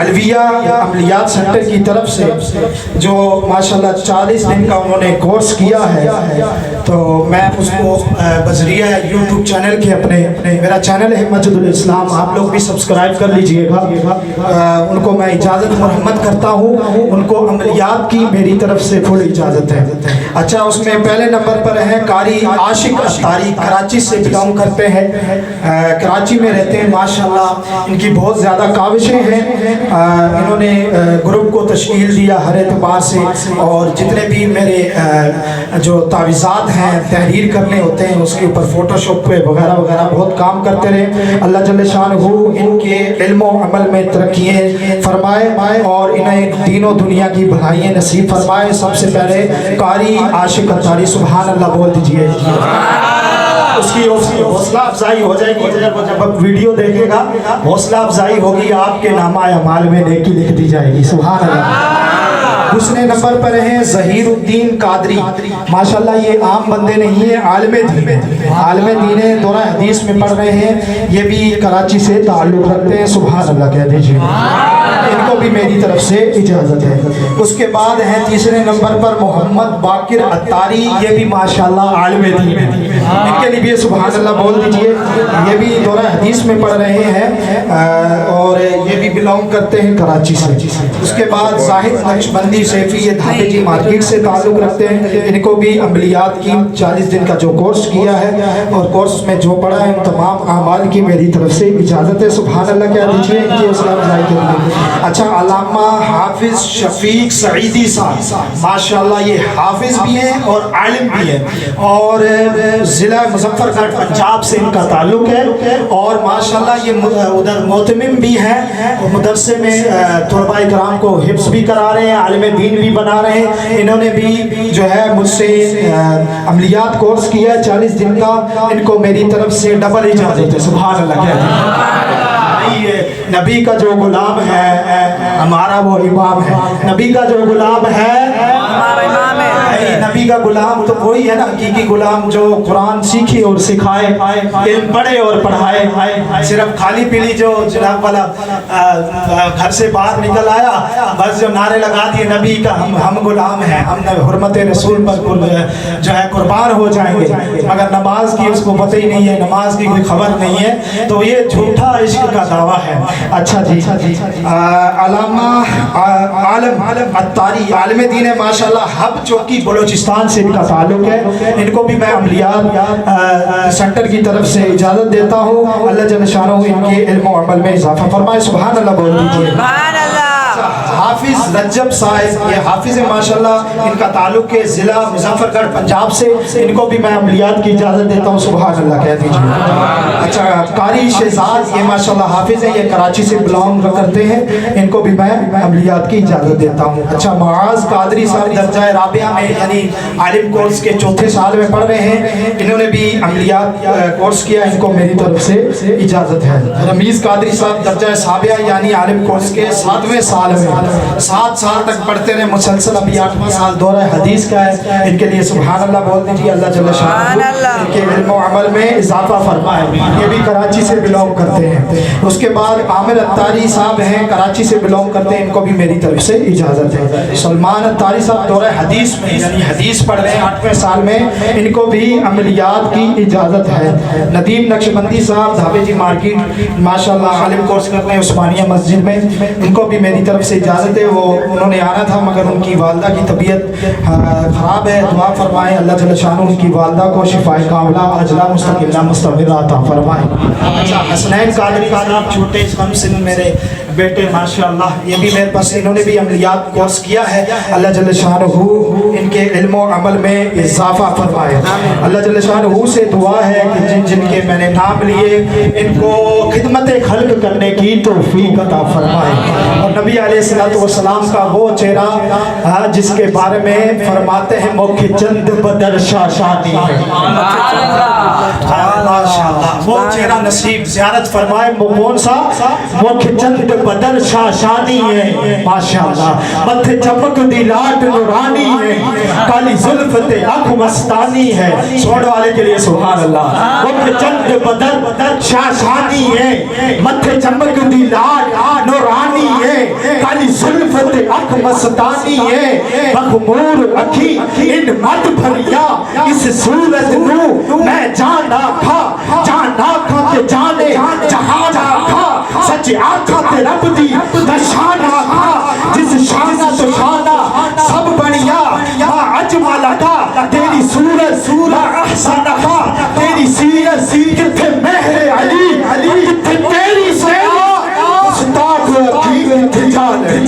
علویہ عملیات centre کی طرف سے جو ماشاءاللہ 40 دن کا انہوں نے کورس کیا ہے، تو میں اس کو بذریعہ یوٹیوب چینل کے اپنے میرا چینل ہے مسجد الاسلام، آپ لوگ بھی سبسکرائب کر لیجئے گا، ان کو میں اجازت مرحمت کرتا ہوں، ان کو عملیات کی میری طرف سے فل اجازت ہے۔ اچھا، اس میں پہلے نمبر پر ہیں قاری عاشق اتاری، کراچی سے بلانگ کرتے ہیں، کراچی میں رہتے ہیں، ماشاءاللہ ان کی بہت زیادہ کاوشیں ہیں، انہوں نے گروپ کو تشکیل دیا ہر اعتبار سے، اور جتنے بھی میرے جو تعویذات ہیں تحریر کرنے ہوتے ہیں اس کے اوپر فوٹو شاپ پہ وغیرہ وغیرہ بہت کام کرتے رہے۔ اللہ جل شانہ ان کے علم و عمل میں ترقیاں فرمائے اور انہیں دین و دنیا کی بھلائیاں نصیب فرمائے۔ سب سے پہلے قاری عاشق اتاری سبحان اللہ بول دیجئے، اس کی حوصلہ افزائی ہو جائے گی، جب اب ویڈیو دیکھے گا حوصلہ افزائی ہوگی، آپ کے نامہ اعمال میں نیکی لکھ دی جائے گی، سبحان اللہ۔ دوسرے نمبر پر ہیں ظہیر الدین قادری، ماشاءاللہ یہ عام بندے نہیں ہیں، عالم دین ہیں، دورہ حدیث میں پڑھ رہے ہیں، یہ بھی کراچی سے تعلق رکھتے ہیں، سبحان اللہ کہہ دیجئے، ان کو بھی میری طرف سے اجازت ہے۔ اس کے بعد ہیں تیسرے نمبر پر محمد باقر اتاری، یہ بھی ماشاءاللہ عالم دین ہیں، ان کے لیے بھی سبحان اللہ بول دیجئے، یہ بھی دورہ حدیث میں پڑھ رہے ہیں اور یہ بھی بلانگ کرتے ہیں کراچی سے۔ اس کے بعد زاہد نقشبندی سیفی، یہ دھابے جی مارکیٹ سے تعلق رکھتے ہیں، ان کو بھی عملیات کی 40 دن کا جو کورس کیا ہے اور کورس میں جو پڑھا ہے ان تمام اعمال کی میری طرف سے اجازت ہے، سبحان اللہ کہہ دیجئے، ان کی حوصلہ افزائی کے لیے۔ اچھا، علامہ حافظ شفیق سعیدی صاحب، ماشاءاللہ یہ حافظ بھی ہیں اور عالم بھی ہیں، اور ضلع مظفر گڑھ پنجاب سے ان کا تعلق ہے، اور ماشاءاللہ یہ ادھر معتمم بھی ہیں، مدرسے میں طلباء کرام کو حفظ بھی کرا رہے ہیں، عالم دین بھی بنا رہے ہیں۔ انہوں نے بھی جو ہے مجھ سے عملیات کورس کیا ہے 40 دن کا، ان کو میری طرف سے ڈبل اجازت ہے، سبحان اللہ کہتے ہیں۔ نبی کا جو غلام ہے ہمارا وہ امام ہے، نبی کا جو غلام ہے ہمارا امام ہے، نبی کا غلام تو وہی ہے نا، حقیقی غلام جو قرآن سیکھے اور سکھائے، علم پڑھے اور پڑھائے، صرف خالی پیلی جو جناب والا گھر سے باہر نکل آیا بس جو نعرے لگا دیے نبی کا ہم غلام ہیں، ہم حرمت رسول پر جو ہے قربان ہو جائیں گے، مگر نماز کی اس کو پتہ ہی نہیں ہے، نماز کی کوئی خبر نہیں ہے، تو یہ جھوٹا عشق کا دعویٰ ہے۔ اچھا جی، علامہ عالم اتاری عالم دین ہے، ماشاءاللہ حب چوکی بلوچستان سے ان کا تعلق ہے، ان کو بھی میں عملیات سینٹر کی طرف سے اجازت دیتا ہوں، اللہ جل شانہ ان کے علم و عمل میں اضافہ فرمائے، سبحان اللہ بول دیجیے۔ حافظ رجب صاحب، یہ حافظ ماشاءاللہ، ان کا تعلق ہے ضلع مظفر گڑھ پنجاب سے، ان کو بھی میں عملیات کی اجازت دیتا ہوں، سبحان اللہ کہہ دیجیے۔ اچھا، قاری شہزاد، یہ ماشاءاللہ حافظ ہیں، یہ کراچی سے بلانگ کرتے ہیں، ان کو بھی میں عملیات کی اجازت دیتا ہوں۔ اچھا، معاذ قادری صاحب درجہ رابعہ میں یعنی عالم کورس کے 4تھے سال میں پڑھ رہے ہیں، انہوں نے بھی عملیات کورس کیا، ان کو میری طرف سے اجازت ہے۔ رمیز قادری صاحب درجہ سابعہ یعنی عالم کورس کے 7ویں سال میں 7 سال تک پڑھتے رہے مسلسل، ابھی 8واں سال دورہ حدیث کا ہے، ان کے لیے سبحان اللہ بول دیجیے، اللہ جل شانہ ان کے علم و عمل میں اضافہ فرمائے، یہ بھی کراچی سے بلانگ کرتے ہیں۔ اس کے بعد عامر اتاری صاحب ہیں، کراچی سے بلانگ کرتے ہیں، ان کو بھی میری طرف سے اجازت ہے۔ سلمان اتاری صاحب دورہ حدیث میں یعنی حدیث پڑھ رہے ہیں 8ویں سال میں، ان کو بھی عملیات کی اجازت ہے۔ ندیم نقشبندی صاحب دھابے جی مارکیٹ، ماشاءاللہ عالم کورس کرتے ہیں عثمانیہ مسجد میں، ان کو بھی میری طرف سے اجازت ہے، وہ انہوں نے آنا تھا مگر ان کی والدہ کی طبیعت خراب ہے، دعا فرمائیں اللہ جل شانہ ان کی والدہ کو شفائے کاملہ عاجلہ مستقلہ مستمرہ عطا فرمائیں۔ اچھا، حسنین قادری صاحب چھوٹے کم سن میرے بیٹے ماشاءاللہ، یہ بھی میرے پاس، انہوں نے بھی عملیات کورس کیا ہے، اللہ جل شانہ ان کے علم و عمل میں اضافہ فرمائے۔ اللہ جل شانہ سے دعا ہے کہ جن جن کے میں نے نام لیے ان کو خدمت خلق کرنے کی توفیق عطا فرمائے، اور نبی علیہ السلام کا وہ چہرہ جس کے بارے میں فرماتے ہیں مکھ چند بدر شاشانی ہے، ماشاءاللہ وہ چہرہ نصیب زیارت فرمائے، کون سا؟ مکھ چند بدر شاشانی ہے، ماشاءاللہ متھے چمک دی لاٹ نورانی ہے، کالی زلف تے آنکھ مستانی ہے، سوڑ والے کے لیے سبحان اللہ، مکھ چند بدر شاشانی ہے، متھے چمک دی لاٹ نورانی ہے، کالی زلف تے آنکھ مستانی ہے، مخمور اکھی ان مت بھریا اس صورت نو میں جانا کھا کہ جانے جہانا کھا، سچ آنکھا تے رب دی دشانا کھا، جس شانہ تو شانہ سب بڑھیا، ما اجمل دا تیری صورت ما احسن کھا، تیری سیرت کتھے مہر علی کتھے تیری سیرت، مستاق رکھی کتھے جانے